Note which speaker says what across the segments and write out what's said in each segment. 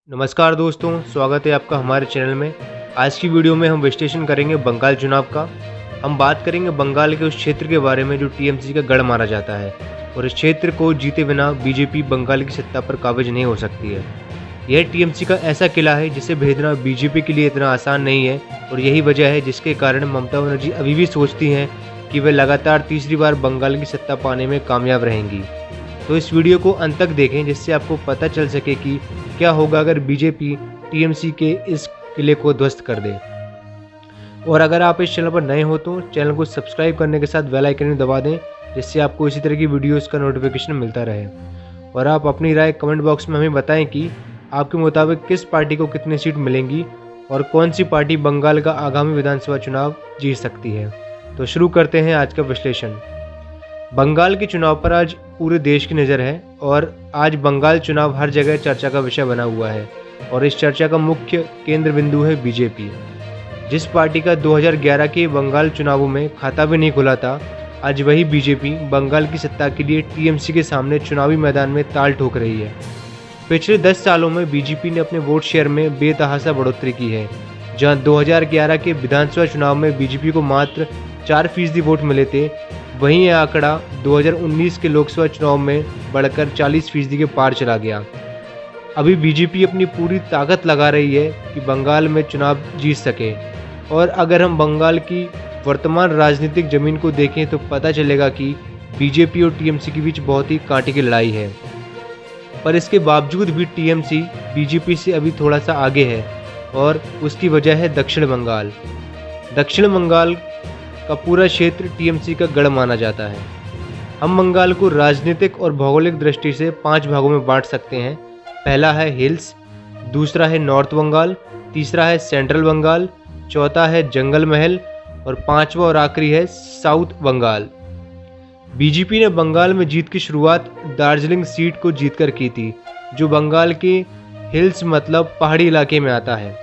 Speaker 1: नमस्कार दोस्तों, स्वागत है आपका हमारे चैनल में। आज की वीडियो में हम विश्लेषण करेंगे बंगाल चुनाव का। हम बात करेंगे बंगाल के उस क्षेत्र के बारे में जो टीएमसी का गढ़ माना जाता है और इस क्षेत्र को जीते बिना बीजेपी बंगाल की सत्ता पर काबिज नहीं हो सकती है। यह टीएमसी का ऐसा किला है जिसे भेजना बीजेपी के लिए इतना आसान नहीं है और यही वजह है जिसके कारण ममता बनर्जी अभी भी सोचती हैं कि वे लगातार तीसरी बार बंगाल की सत्ता पाने में कामयाब रहेंगी। तो इस वीडियो को अंत तक देखें जिससे आपको पता चल सके कि क्या होगा अगर बीजेपी टीएमसी के इस किले को ध्वस्त कर दे। और अगर आप इस चैनल पर नए हो तो चैनल को सब्सक्राइब करने के साथ बेल आइकन भी दबा दें जिससे आपको इसी तरह की वीडियोस का नोटिफिकेशन मिलता रहे। और आप अपनी राय कमेंट बॉक्स में हमें बताएं कि आपके मुताबिक किस पार्टी को कितनी सीट मिलेंगी और कौन सी पार्टी बंगाल का आगामी विधानसभा चुनाव जीत सकती है। तो शुरू करते हैं आज का विश्लेषण। बंगाल के चुनाव पर आज पूरे देश की नज़र है और आज बंगाल चुनाव हर जगह चर्चा का विषय बना हुआ है और इस चर्चा का मुख्य केंद्र बिंदु है बीजेपी। जिस पार्टी का 2011 के बंगाल चुनावों में खाता भी नहीं खुला था, आज वही बीजेपी बंगाल की सत्ता के लिए टीएमसी के सामने चुनावी मैदान में ताल ठोक रही है। पिछले 10 सालों में बीजेपी ने अपने वोट शेयर में बेतहाशा बढ़ोतरी की है। जहां 2011 के विधानसभा चुनाव में बीजेपी को मात्र 4% वोट मिले थे, वहीं यह आंकड़ा 2019 के लोकसभा चुनाव में बढ़कर 40% के पार चला गया। अभी बीजेपी अपनी पूरी ताकत लगा रही है कि बंगाल में चुनाव जीत सके। और अगर हम बंगाल की वर्तमान राजनीतिक जमीन को देखें तो पता चलेगा कि बीजेपी और टीएमसी के बीच बहुत ही कांटे की लड़ाई है। पर इसके बावजूद भी टीएमसी बीजेपी से अभी थोड़ा सा आगे है और उसकी वजह है दक्षिण बंगाल। दक्षिण बंगाल का पूरा क्षेत्र टीएमसी का गढ़ माना जाता है। हम बंगाल को राजनीतिक और भौगोलिक दृष्टि से 5 भागों में बांट सकते हैं। पहला है हिल्स, दूसरा है नॉर्थ बंगाल, तीसरा है सेंट्रल बंगाल, चौथा है जंगल महल और पांचवा और आखिरी है साउथ बंगाल। बीजेपी ने बंगाल में जीत की शुरुआत दार्जिलिंग सीट को जीतकर की थी, जो बंगाल के हिल्स मतलब पहाड़ी इलाके में आता है।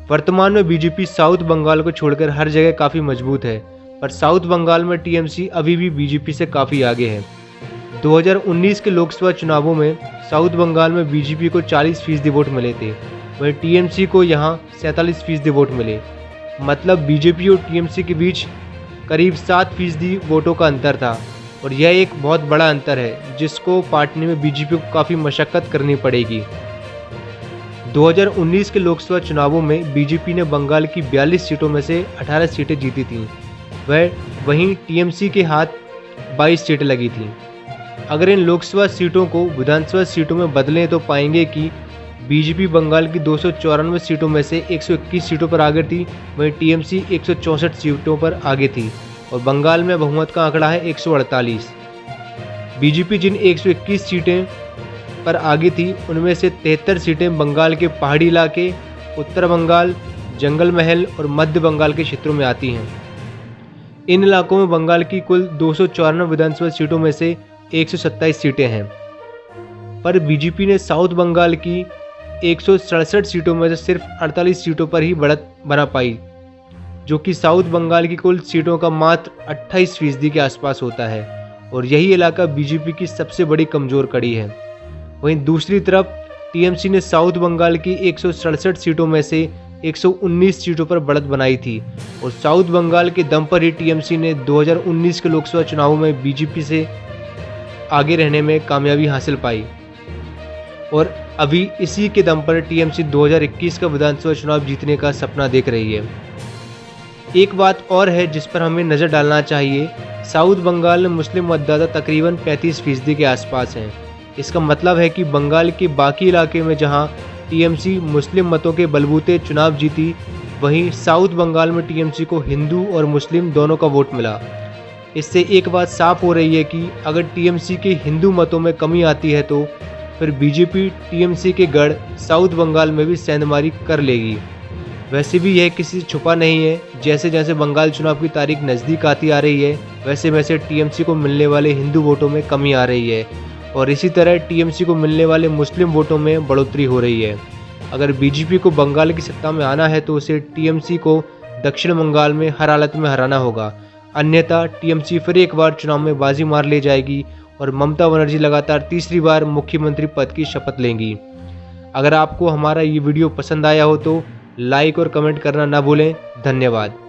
Speaker 1: वर्तमान में बीजेपी साउथ बंगाल को छोड़कर हर जगह काफ़ी मजबूत है, पर साउथ बंगाल में टीएमसी अभी भी बीजेपी से काफ़ी आगे है। 2019 के लोकसभा चुनावों में साउथ बंगाल में बीजेपी को 40% वोट मिले थे, वहीं टीएमसी को यहां 47% वोट मिले। मतलब बीजेपी और टीएमसी के बीच करीब 7% वोटों का अंतर था और यह एक बहुत बड़ा अंतर है जिसको पाटने में बीजेपी को काफ़ी मशक्कत करनी पड़ेगी। 2019 के लोकसभा चुनावों में बीजेपी ने बंगाल की 42 सीटों में से 18 सीटें जीती थीं, वहीं टीएमसी के हाथ 22 सीटें लगी थीं। अगर इन लोकसभा सीटों को विधानसभा सीटों में बदलें तो पाएंगे कि बीजेपी बंगाल की 294 सीटों में से 121 सीटों पर आगे थी, वहीं टीएमसी 164 सीटों पर आगे थी और बंगाल में बहुमत का आंकड़ा है 148। बीजेपी जिन 121 सीटें पर आगे थी उनमें से 73 सीटें बंगाल के पहाड़ी इलाके, उत्तर बंगाल, जंगल महल और मध्य बंगाल के क्षेत्रों में आती हैं। इन इलाकों में बंगाल की कुल 294 विधानसभा सीटों में से 127 सीटें हैं, पर बीजेपी ने साउथ बंगाल की 167 सीटों में से सिर्फ 48 सीटों पर ही बढ़त बना पाई, जो कि साउथ बंगाल की कुल सीटों का मात्र 28% के आसपास होता है और यही इलाका बीजेपी की सबसे बड़ी कमजोर कड़ी है। वहीं दूसरी तरफ टीएमसी ने साउथ बंगाल की 167 सीटों में से 119 सीटों पर बढ़त बनाई थी और साउथ बंगाल के दम पर ही टीएमसी ने 2019 के लोकसभा चुनावों में बीजेपी से आगे रहने में कामयाबी हासिल पाई और अभी इसी के दम पर टीएमसी 2021 का विधानसभा चुनाव जीतने का सपना देख रही है। एक बात और है जिस पर हमें नज़र डालना चाहिए, साउथ बंगाल में मुस्लिम मतदाता तकरीबन 35% के आसपास हैं। इसका मतलब है कि बंगाल के बाकी इलाके में जहां टीएमसी मुस्लिम मतों के बलबूते चुनाव जीती, वहीं साउथ बंगाल में टीएमसी को हिंदू और मुस्लिम दोनों का वोट मिला। इससे एक बात साफ हो रही है कि अगर टीएमसी के हिंदू मतों में कमी आती है तो फिर बीजेपी टीएमसी के गढ़ साउथ बंगाल में भी सेंधमारी कर लेगी। वैसे भी यह किसी से छुपा नहीं है, जैसे जैसे बंगाल चुनाव की तारीख नज़दीक आती आ रही है वैसे वैसे टीएमसी को मिलने वाले हिंदू वोटों में कमी आ रही है और इसी तरह टीएमसी को मिलने वाले मुस्लिम वोटों में बढ़ोतरी हो रही है। अगर बीजेपी को बंगाल की सत्ता में आना है तो उसे टीएमसी को दक्षिण बंगाल में हर हालत में हराना होगा, अन्यथा टीएमसी फिर एक बार चुनाव में बाजी मार ले जाएगी और ममता बनर्जी लगातार तीसरी बार मुख्यमंत्री पद की शपथ लेंगी। अगर आपको हमारा ये वीडियो पसंद आया हो तो लाइक और कमेंट करना ना भूलें। धन्यवाद।